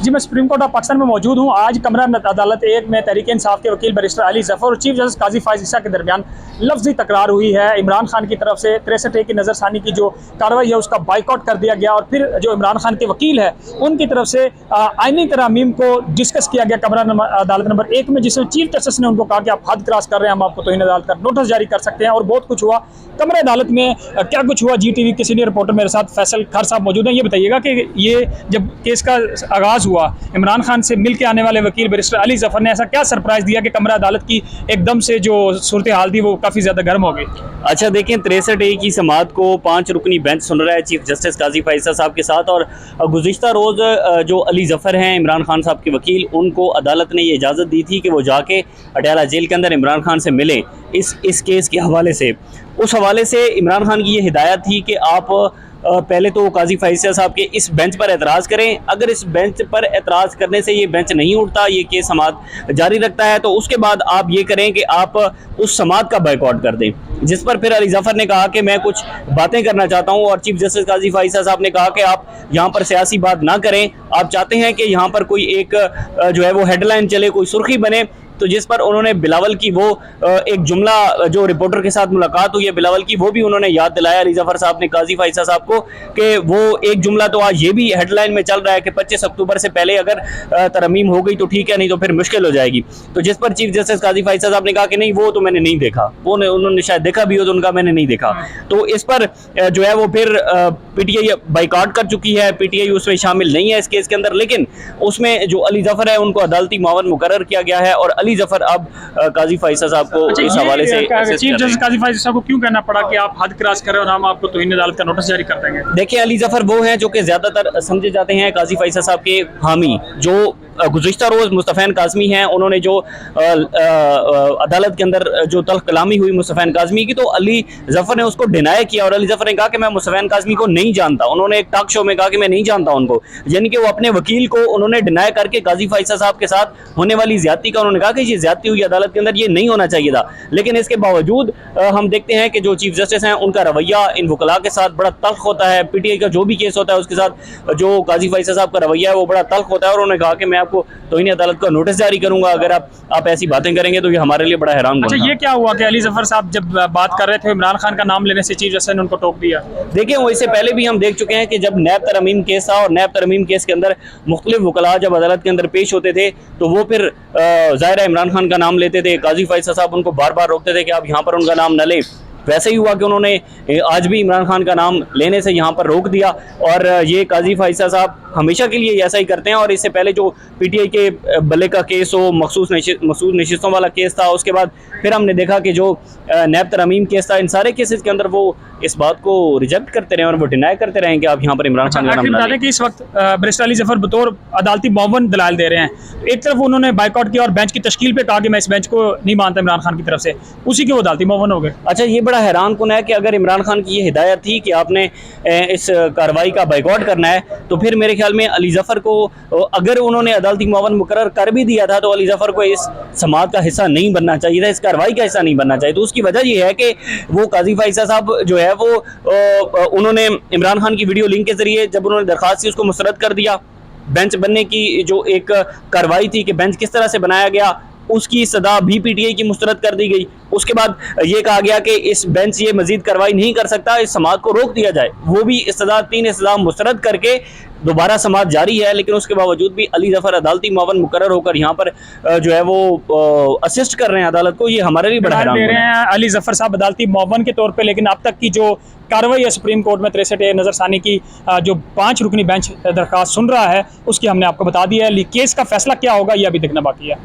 जी, मैं supreme court of Pakistan में मौजूद हूँ। आज कमरा अदालत एक में तहरीक इंसाफ के वकील बैरिस्टर अली जफर और चीफ जस्टिस काजी फायज ईसा के दरमियान लफ्जी तकरार हुई है। इमरान खान की तरफ से 63A की नज़रसानी की जो कार्रवाई है उसका बाइकआउट कर दिया गया और फिर जो इमरान खान के वकील है उनकी तरफ से आईनी तरमीम को डिस्कस किया गया कमरा अदालत नंबर 1 में, जिसमें चीफ जस्टिस ने उनको कहा कि आप हद क्रॉस कर रहे हैं, हम आपको तौहीन अदालत का नोटिस जारी कर सकते हैं। और बहुत कुछ हुआ कमरा अदालत में। क्या कुछ हुआ, GTV के सीनियर रिपोर्टर मेरे साथ फैसल खार साहब मौजूद हैं। ये बताइएगा कि ये जब केस का आगाज़ हुआ, इमरान खान से मिल के आने वाले वकील बैरिस्टर अली जफर ने ऐसा क्या सरप्राइज़ दिया कि कमरा अदालत की एकदम से जो सूरत हाल थी वो काफ़ी ज़्यादा गर्म हो गई? अच्छा देखें, 63A की समाअत को 5 रुकनी बेंच सुन रहा है चीफ जस्टिस काजी फायज ईसा साहब के साथ। और गुज़िश्ता रोज़ जो अली जफ़र हैं इमरान खान साहब के वकील, उनको अदालत ने ये इजाज़त दी थी कि वो जाके अडयाला जेल के अंदर इमरान खान से मिलें इस केस के हवाले से। उस हवाले से इमरान खान की ये हिदायत थी कि आप पहले तो काजी फायज ईसा साहब के इस बेंच पर एतराज़ करें। अगर इस बेंच पर एतराज़ करने से ये बेंच नहीं उठता, ये केस समाअत जारी रखता है, तो उसके बाद आप ये करें कि आप उस समाअत का बाइकआउट कर दें। जिस पर फिर अली जफ़र ने कहा कि मैं कुछ बातें करना चाहता हूँ और चीफ जस्टिस काजी फायज ईसा साहब ने कहा कि आप यहाँ पर सियासी बात ना करें, आप चाहते हैं कि यहाँ पर कोई एक जो है वो हेडलाइन चले, कोई सुर्खी बने। तो जिस पर उन्होंने बिलावल की वो एक जुमला जो रिपोर्टर के साथ मुलाकात हुई है बिलावल की, वो भी उन्होंने याद दिलाया अली जफ़र साहब ने काजी फायज ईसा साहब को कि वो एक जुमला तो आज ये भी हेडलाइन में चल रहा है कि 25 अक्टूबर से पहले अगर तरमीम हो गई तो ठीक है, नहीं तो फिर मुश्किल हो जाएगी। तो जिस पर चीफ जस्टिस काजी फायज ईसा साहब ने कहा कि नहीं, वो तो मैंने नहीं देखा, वो उन्होंने शायद देखा भी हो तो उनका मैंने नहीं देखा। तो इस पर जो है वो फिर PTI बाइकआउट कर चुकी है। PTI उसमें शामिल नहीं है इस केस के अंदर, लेकिन उसमें जो अली जफ़र है उनको अदालती मावन मुकर्रर किया गया है और अली जफ़र अब काजी फायज ईसा साहब को इस हवाले से चीफ जस्टिस काजी फायज ईसा को क्यों कहना पड़ा कि आप हद क्रॉस करें और हम आपको तौहीन अदालत का नोटिस जारी कर देंगे? देखिए, अली जफ़र वो हैं जो कि ज़्यादातर समझे जाते हैं काजी फायज ईसा साहब के हामी। जो गुज़िश्ता रोज़ मुस्तफ़ैन काज़मी हैं, उन्होंने जो अदालत के अंदर जो तल्ख़ कलामी हुई मुस्तफ़ैन काज़मी की, तो अली जफ़र ने उसको डिनाई किया और अली जफ़र ने कहा कि मैं मुस्तफ़ैन काज़मी को नहीं जानता। उन्होंने एक टॉक शो में कहा कि मैं नहीं जानता उनको, यानी कि वो अपने वकील को उन्होंने डिनाई करके काजी फायज ईसा साहब के साथ होने वाली ज़्यादती का उन्होंने कहा कि ये ज़्यादती हुई अदालत के अंदर, ये नहीं होना चाहिए था। लेकिन इसके बावजूद हम देखते हैं कि जो चीफ जस्टिस हैं उनका रवैया इन वकला के साथ बड़ा तल्ख़ होता है। PTI का जो भी केस होता है उसके साथ जो काजी फायज ईसा साहब का रवैया है वो बड़ा तल्ख़ होता है। और उन्होंने कहा कि मैं आपको तौहीन अदालत का नोटिस जारी करूंगा अगर आप ऐसी बातें करेंगे, तो ये हमारे लिए बड़ा हैरान। अच्छा, ये क्या हुआ कि अली जफ़र साहब जब बात कर रहे थे इमरान खान का नाम लेने से चीफ जस्टिस ने उनको टोक दिया? देखिए, वो इससे पहले भी हम देख चुके हैं कि जब नैब तरमीम केस था और नैब तरमीम केस के अंदर मुख्तलिफ वकला जब अदालत के अंदर पेश होते थे तो वो फिर ज़ाहिर है इमरान खान का नाम लेते थे। काजी फायज ईसा साहब उनको बार बार रोकते थे कि आप यहाँ पर उनका नाम न लें। वैसे ही हुआ कि उन्होंने आज भी इमरान खान का नाम लेने से यहाँ पर रोक दिया और ये काजी फायज ईसा साहब हमेशा के लिए ऐसा ही करते हैं। और इससे पहले जो PTI के बल्ले का केस हो, मखसूस नशिस्तों वाला केस था, उसके बाद फिर हमने देखा कि जो नैब तरमीम केस था, इन सारे केसेस के अंदर वो इस बात को रिजेक्ट करते रहे और वो डिनाई करते रहे कि आप यहाँ पर इमरान खान का नाम बता दें कि इस वक्त बैरिस्टर अली जफ़र बतौर अदालती मावन दलाल दे रहे हैं। एक तरफ उन्होंने बाइकआउट किया और बेंच की तश्कील पे कहा कि मैं इस बेंच को नहीं मानता इमरान खान की तरफ से, उसी के वो अदालती मावन हो गए। अच्छा, ये बड़ा हैरान कुन है कि अगर इमरान खान की ये हिदायत थी कि आपने इस कार्रवाई का बाइकआउट करना है, तो फिर मेरे ख्याल में अली जफ़र को अगर उन्होंने अदालती मावन मुकर्रर कर भी दिया था तो अली जफ़र को इस समाअत का हिस्सा नहीं बनना चाहिए था, इस कार्रवाई का हिस्सा नहीं बनना चाहिए। तो उसकी वजह यह है कि वो काजी फायज ईसा साहब जो है वो उन्होंने इमरान खान की वीडियो लिंक के जरिए जब उन्होंने दरख्वास्त की उसको मुस्तरद कर दिया। बेंच बनने की जो एक कार्रवाई थी कि बेंच किस तरह से बनाया गया, उसकी सदा भी PTI की मुस्तरद कर दी गई। उसके बाद ये कहा गया कि इस बेंच ये मजीद कार्रवाई नहीं कर सकता, इस समाअत को रोक दिया जाए। वो भी इस्तदा 3 इस्तदा मुस्तरद करके दोबारा समाअत जारी है, लेकिन उसके बावजूद भी अली जफ़र अदालती मावन मुकर्रर होकर यहाँ पर जो है वो असिस्ट कर रहे हैं अदालत को। ये हमारे लिए बड़ा हैरान दे रहे हैं अली जफ़र साहब अदालती मावन के तौर पे। लेकिन अब तक की जो कार्रवाई है सुप्रीम कोर्ट में 63A नज़रसानी की जो 5 रुकनी बेंच दरख्वास्त सुन रहा है उसकी हमने आपको बता दी है। केस का फैसला क्या होगा ये अभी देखना बाकी है।